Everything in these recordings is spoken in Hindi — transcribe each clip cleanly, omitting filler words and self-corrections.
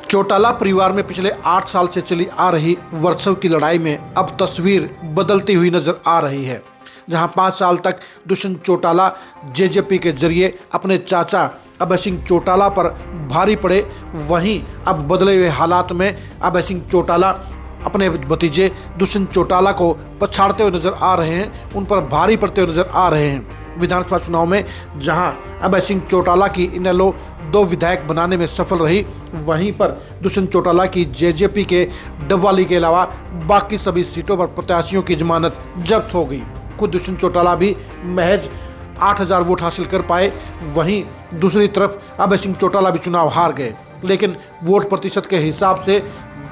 चौटाला परिवार में पिछले 8 साल से चली आ रही वर्षों की लड़ाई में अब तस्वीर बदलती हुई नजर आ रही है। जहां 5 साल तक दुष्यंत चौटाला जेजेपी के जरिए अपने चाचा अभय सिंह चौटाला पर भारी पड़े, वहीं अब बदले हुए हालात में अभय सिंह चौटाला अपने भतीजे दुष्यंत चौटाला को पछाड़ते हुए नजर आ रहे हैं, उन पर भारी पड़ते हुए नजर आ रहे हैं। विधानसभा चुनाव में जहां अभय सिंह चौटाला की इनेलो 2 विधायक बनाने में सफल रही, वहीं पर दुष्यंत चौटाला की जेजेपी के डबवाली के अलावा बाकी सभी सीटों पर प्रत्याशियों की जमानत जब्त हो गई। खुद दुष्यंत चौटाला भी महज 8000 वोट हासिल कर पाए, वहीं दूसरी तरफ अभय सिंह चौटाला भी चुनाव हार गए। लेकिन वोट प्रतिशत के हिसाब से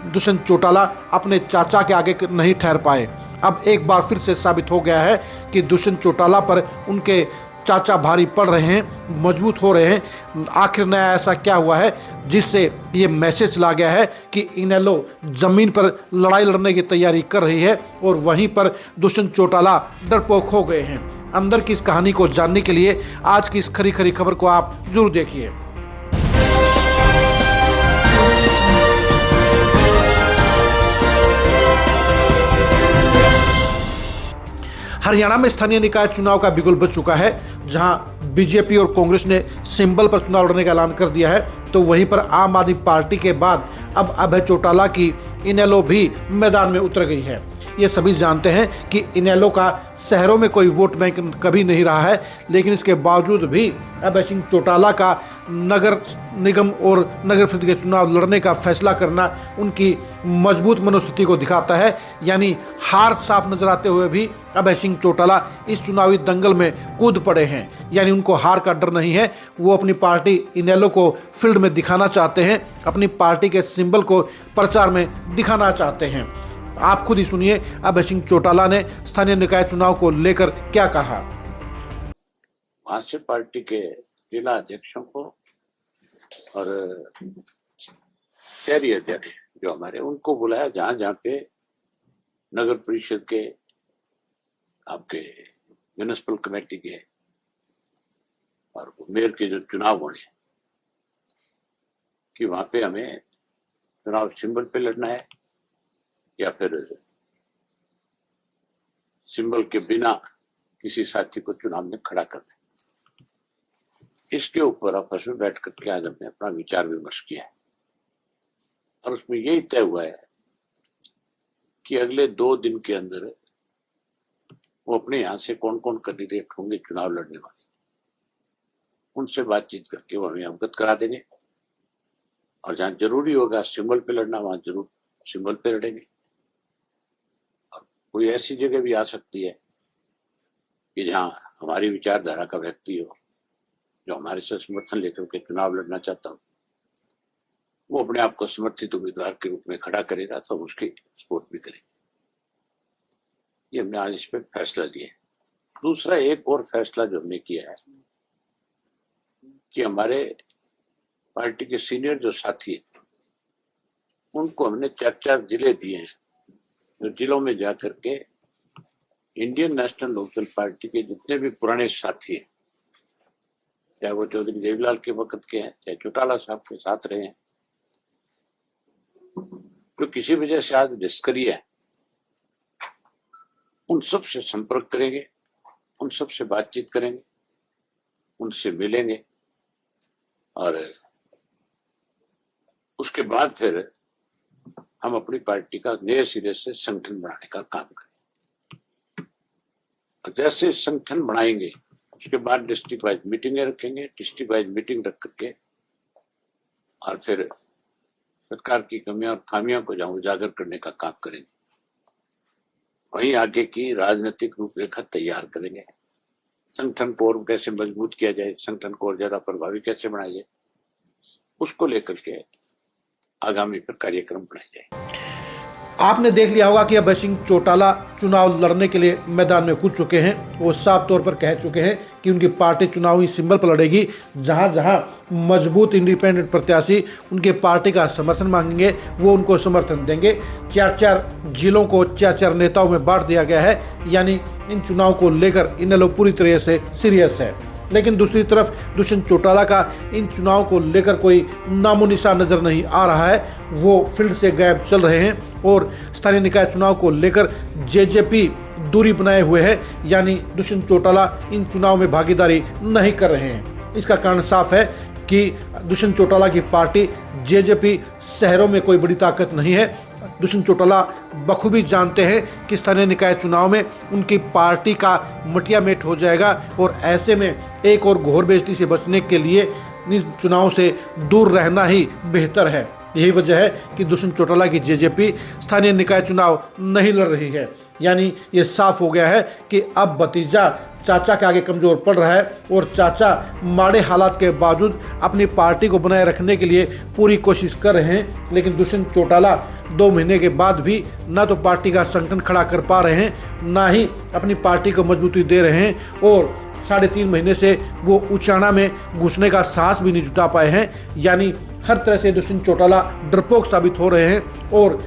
दुष्यंत चौटाला अपने चाचा के आगे नहीं ठहर पाए। अब एक बार फिर से साबित हो गया है कि दुष्यंत चौटाला पर उनके चाचा भारी पड़ रहे हैं, मजबूत हो रहे हैं। आखिर नया ऐसा क्या हुआ है जिससे ये मैसेज ला गया है कि इनेलो जमीन पर लड़ाई लड़ने की तैयारी कर रही है और वहीं पर दुष्यंत चौटाला डरपोक हो गए हैं। अंदर की इस कहानी को जानने के लिए आज की इस खरी खरी खबर को आप जरूर देखिए। हरियाणा में स्थानीय निकाय चुनाव का बिगुल बज चुका है। जहां बीजेपी और कांग्रेस ने सिंबल पर चुनाव लड़ने का ऐलान कर दिया है, तो वहीं पर आम आदमी पार्टी के बाद अब अभय चौटाला की इनेलो भी मैदान में उतर गई है। ये सभी जानते हैं कि इनेलो का शहरों में कोई वोट बैंक कभी नहीं रहा है, लेकिन इसके बावजूद भी अभय सिंह चौटाला का नगर निगम और नगर परिषद के चुनाव लड़ने का फैसला करना उनकी मजबूत मनोस्थिति को दिखाता है। यानी हार साफ नजर आते हुए भी अभय सिंह चौटाला इस चुनावी दंगल में कूद पड़े हैं। यानी उनको हार का डर नहीं है, वो अपनी पार्टी इनेलो को फील्ड में दिखाना चाहते हैं, अपनी पार्टी के सिंबल को प्रचार में दिखाना चाहते हैं। आप खुद ही सुनिए अभय सिंह चौटाला ने स्थानीय निकाय चुनाव को लेकर क्या कहा। महाराष्ट्र पार्टी के जिला अध्यक्षों को और शहरी अध्यक्ष जो हमारे, उनको बुलाया जहां जहां पे नगर परिषद के, आपके म्युनिसिपल कमेटी के और मेयर के जो चुनाव होने, कि वहां पे हमें चुनाव सिंबल पे लड़ना है या फिर सिंबल के बिना किसी साथी को चुनाव में खड़ा करना है। इसके ऊपर आपस में बैठ करके आज हमने अपना विचार विमर्श किया है और उसमें यही तय हुआ है कि अगले 2 दिन के अंदर वो अपने यहां से कौन कौन कैंडिडेट होंगे चुनाव लड़ने वाले, उनसे बातचीत करके वो हमें अवगत करा देंगे और जहां जरूरी होगा सिंबल पे लड़ना, वहां जरूर सिंबल पे लड़ेंगे। कोई ऐसी जगह भी आ सकती है कि जहां हमारी विचारधारा का व्यक्ति हो, जो हमारे से समर्थन लेकर के चुनाव लड़ना चाहता हो, वो अपने आप को समर्थित उम्मीदवार के रूप में खड़ा करेगा तो हम उसकी सपोर्ट भी करेंगे। ये हमने आज इस पर फैसला लिया है। दूसरा एक और फैसला जो हमने किया है कि हमारे पार्टी के सीनियर जो साथी है, उनको हमने 4 जिले दिए हैं, जो जिलों में जाकर के इंडियन नेशनल लोकदल पार्टी के जितने भी पुराने साथी हैं, चाहे वो चौधरी देवीलाल के वक्त के हैं, चाहे चौटाला साहब के साथ रहे हैं, जो किसी वजह से आज निष्क्रिय है, उन सब से संपर्क करेंगे, उन सब से बातचीत करेंगे, उनसे मिलेंगे और उसके बाद फिर हम अपनी पार्टी का नए सिरे से संगठन बनाने का काम करें। जैसे संगठन बनाएंगे उसके बाद डिस्ट्रिक्ट वाइज मीटिंगें रखेंगे, डिस्ट्रिक्ट वाइज मीटिंग रख करके और फिर सरकार की कमियां और खामियों को जहां उजागर करने का काम करेंगे, वहीं आगे की राजनीतिक रूपरेखा तैयार करेंगे। संगठन को और कैसे मजबूत किया जाए, संगठन को और ज्यादा प्रभावी कैसे बनाया जाए, उसको लेकर के आगामी पर कार्यक्रम बनाए जाए। आपने देख लिया होगा कि अभय सिंह चौटाला चुनाव लड़ने के लिए मैदान में कूद चुके हैं। वो साफ तौर पर कह चुके हैं कि उनकी पार्टी चुनावी सिंबल पर लड़ेगी। जहां जहां मजबूत इंडिपेंडेंट प्रत्याशी उनके पार्टी का समर्थन मांगेंगे, वो उनको समर्थन देंगे। 4 जिलों को 4 नेताओं में बांट दिया गया है। यानी इन चुनाव को लेकर इनेलो पूरी तरह से सीरियस है। लेकिन दूसरी तरफ दुष्यंत चौटाला का इन चुनाव को लेकर कोई नामो निशान नजर नहीं आ रहा है। वो फील्ड से गायब चल रहे हैं और स्थानीय निकाय चुनाव को लेकर जेजेपी दूरी बनाए हुए है, यानी दुष्यंत चौटाला इन चुनाव में भागीदारी नहीं कर रहे हैं। इसका कारण साफ है कि दुष्यंत चौटाला की पार्टी जेजेपी शहरों में कोई बड़ी ताकत नहीं है। दुष्यंत चौटाला बखूबी जानते हैं कि स्थानीय निकाय चुनाव में उनकी पार्टी का मटिया मेट हो जाएगा और ऐसे में एक और घोर बेइज्जती से बचने के लिए इन चुनाव से दूर रहना ही बेहतर है। यही वजह है कि दुष्यंत चौटाला की जेजेपी स्थानीय निकाय चुनाव नहीं लड़ रही है। यानी ये साफ हो गया है कि अब भतीजा चाचा के आगे कमज़ोर पड़ रहा है और चाचा माड़े हालात के बावजूद अपनी पार्टी को बनाए रखने के लिए पूरी कोशिश कर रहे हैं। लेकिन दुष्यंत चौटाला 2 महीने के बाद भी ना तो पार्टी का संगठन खड़ा कर पा रहे हैं, ना ही अपनी पार्टी को मजबूती दे रहे हैं और 3.5 महीने से वो उचाना में घुसने का साहस भी नहीं जुटा पाए हैं। यानी हर तरह से दुष्यंत चौटाला डरपोक साबित हो रहे हैं। और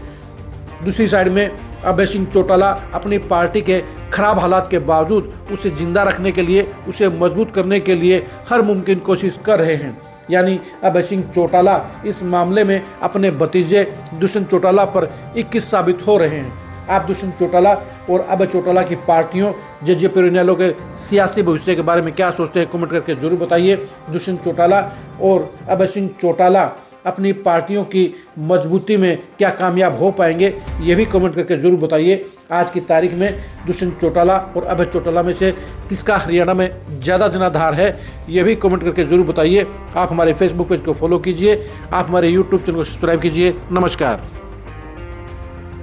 दूसरी साइड में अभय सिंह चौटाला अपनी पार्टी के खराब हालात के बावजूद उसे जिंदा रखने के लिए, उसे मजबूत करने के लिए हर मुमकिन कोशिश कर रहे हैं। यानी अभय सिंह चौटाला इस मामले में अपने भतीजे दुष्यंत चौटाला पर 21 साबित हो रहे हैं। आप दुष्यंत चौटाला और अभय चौटाला की पार्टियों जेजेपी और इनेलो के सियासी भविष्य के बारे में क्या सोचते हैं, कमेंट करके जरूर बताइए। दुष्यंत चौटाला और अभय सिंह चौटाला अपनी पार्टियों की मजबूती में क्या कामयाब हो पाएंगे, ये भी कमेंट करके जरूर बताइए। आज की तारीख में दुष्यंत चौटाला और अभय चौटाला में से किसका हरियाणा में ज़्यादा जनाधार है, ये भी कमेंट करके जरूर बताइए। आप हमारे फेसबुक पेज को फॉलो कीजिए, आप हमारे यूट्यूब चैनल को सब्सक्राइब कीजिए। नमस्कार।